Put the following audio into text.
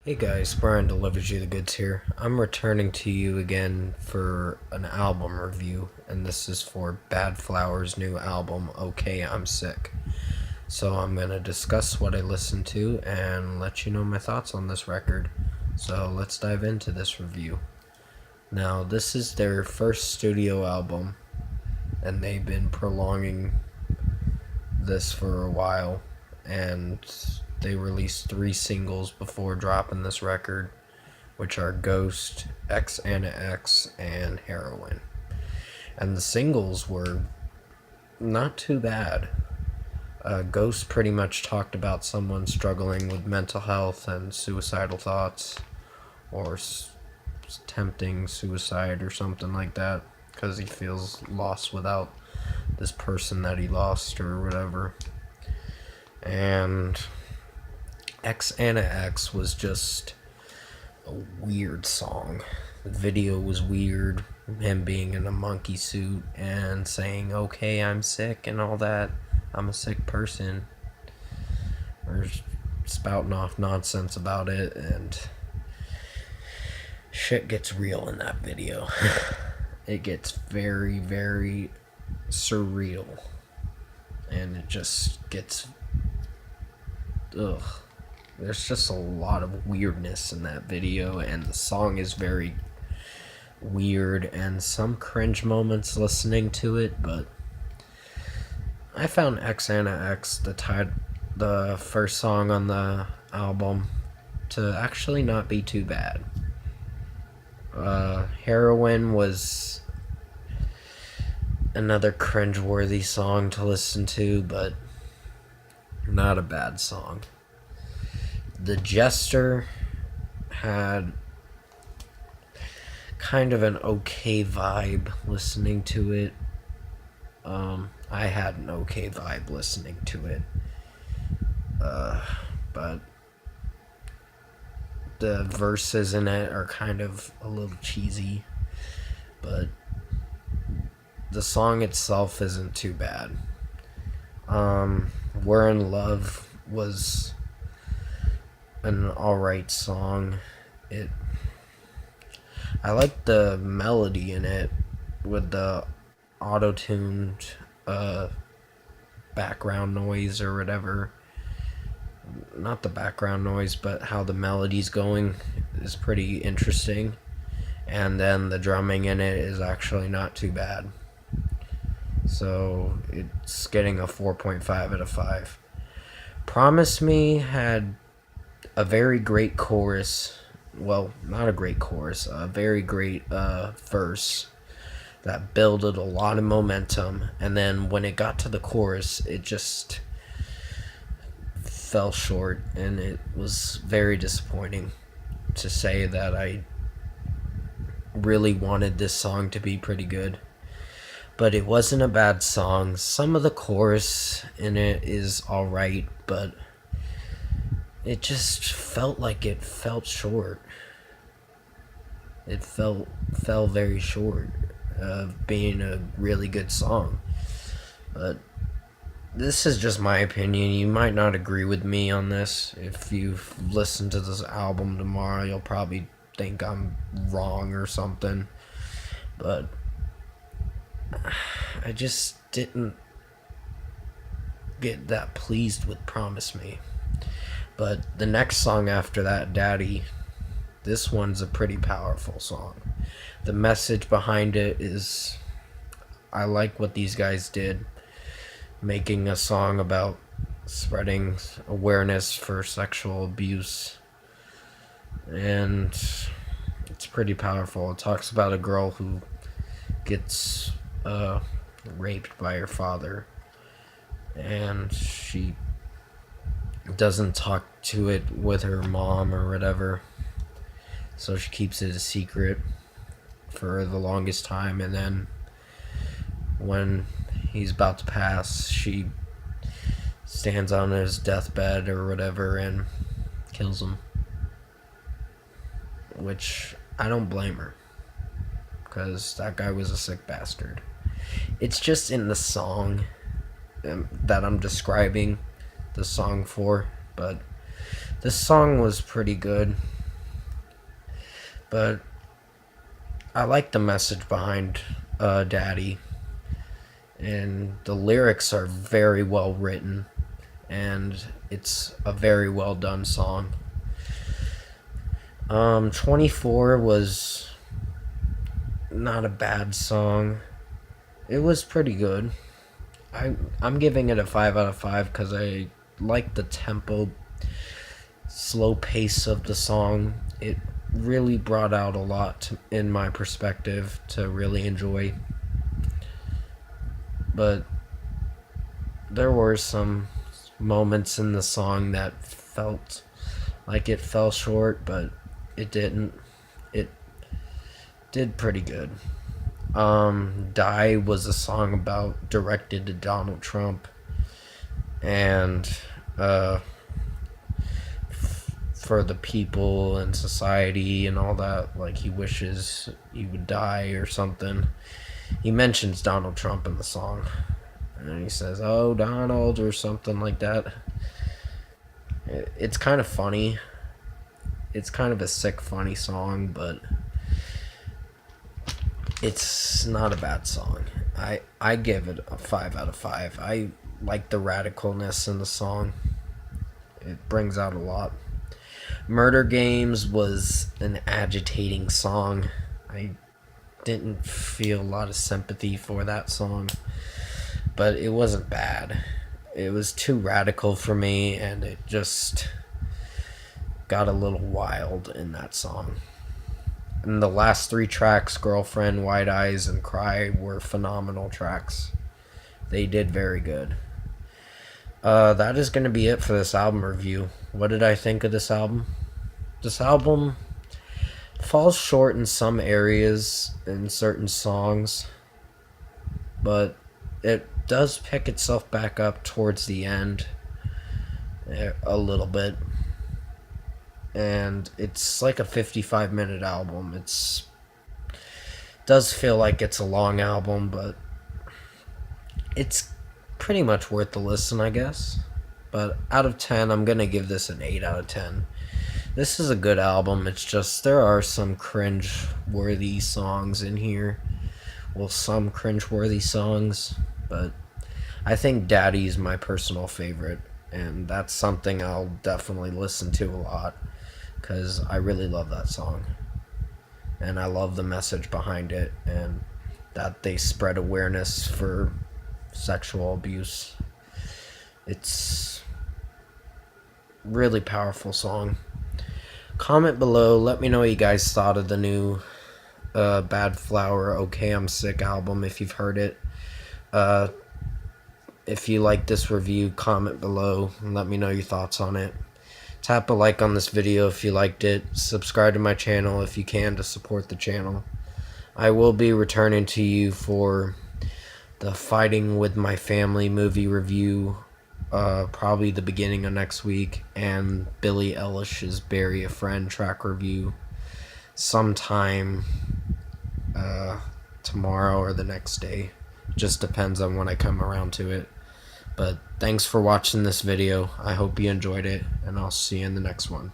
Hey guys, Brian delivers you the goods here. I'm returning to you again for an album review, and this is for Badflower's new album, Okay, I'm Sick. So I'm going to discuss what I listened to and let you know my thoughts on this record. So let's dive into this review. Now, this is their first studio album, and they've been prolonging this for a while, and they released 3 singles before dropping this record, which are Ghost, X Anna X, and Heroin. And the singles were not too bad. Ghost pretty much talked about someone struggling with mental health and suicidal thoughts, or tempting suicide or something like that, because he feels lost without this person that he lost or whatever. And X Anna X was just a weird song. The video was weird. Him being in a monkey suit and saying, okay, I'm sick and all that. I'm a sick person. Or spouting off nonsense about it, and shit gets real in that video. It gets very, very surreal. And it just gets... ugh. There's just a lot of weirdness in that video, and the song is very weird and some cringe moments listening to it, but I found X Anna X, the first song on the album, to actually not be too bad. Heroin was another cringe-worthy song to listen to, but not a bad song. The Jester had kind of an okay vibe listening to it. I had an okay vibe listening to it. But the verses in it are kind of a little cheesy. But the song itself isn't too bad. We're in Love was an alright song. I like the melody in it with the auto-tuned background noise or whatever. Not the background noise, but how the melody's going is pretty interesting. And then the drumming in it is actually not too bad. So it's getting a 4.5 out of 5. Promise Me had a very great chorus. Well, not a great chorus, a very great verse that builded a lot of momentum, and then when it got to the chorus, it just fell short, and it was very disappointing, to say that I really wanted this song to be pretty good. But it wasn't a bad song. Some of the chorus in it is alright, but it just felt like it felt short. It fell very short of being a really good song. But this is just my opinion. You might not agree with me on this. If you've listened to this album tomorrow, you'll probably think I'm wrong or something. But I just didn't get that pleased with Promise Me. But the next song after that, Daddy, this one's a pretty powerful song. The message behind it is, I like what these guys did, making a song about spreading awareness for sexual abuse. And it's pretty powerful. It talks about a girl who gets raped by her father, and she doesn't talk to it with her mom or whatever, so she keeps it a secret for the longest time, and then when he's about to pass, she stands on his deathbed or whatever and kills him, which I don't blame her, because that guy was a sick bastard. It's just in the song that I'm describing the song for, but this song was pretty good. But I like the message behind Daddy, and the lyrics are very well written, and it's a very well done song. 24 was not a bad song. It was pretty good. I'm giving it a 5 out of 5 because I like the tempo, slow pace of the song. It really brought out a lot in my perspective to really enjoy. But there were some moments in the song that felt like it fell short, but it didn't. It did pretty good. Die was a song directed to Donald Trump, and for the people and society and all that. Like, he wishes he would die or something. He mentions Donald Trump in the song, and he says, "Oh, Donald," or something like that. It's kind of funny. It's kind of a sick, funny song, but it's not a bad song. I give it a 5 out of 5. I like the radicalness in the song. It brings out a lot. Murder Games was an agitating song. I didn't feel a lot of sympathy for that song, but it wasn't bad. It was too radical for me, and it just got a little wild in that song. And the last 3 tracks, Girlfriend, White Eyes, and Cry, were phenomenal tracks. They did very good. That is going to be it for this album review. What did I think of this album? This album falls short in some areas, in certain songs, but it does pick itself back up towards the end a little bit. And it's like a 55-minute album. Does feel like it's a long album, but it's pretty much worth the listen, I guess. But out of 10, I'm going to give this an 8 out of 10. This is a good album. It's just there are some cringe-worthy songs in here. Well, some cringe-worthy songs, but I think Daddy's my personal favorite, and that's something I'll definitely listen to a lot because I really love that song. And I love the message behind it, and that they spread awareness for sexual abuse. It's really powerful song. Comment below, let me know what you guys thought of the new Badflower Okay I'm Sick album, if you've heard it. If you like this review, comment below and let me know your thoughts on it. Tap a like on this video if you liked it. Subscribe to my channel if you can to support the channel. I will be returning to you for the Fighting With My Family movie review, probably the beginning of next week, and Billie Eilish's Bury a Friend track review sometime tomorrow or the next day. Just depends on when I come around to it. But thanks for watching this video. I hope you enjoyed it, and I'll see you in the next one.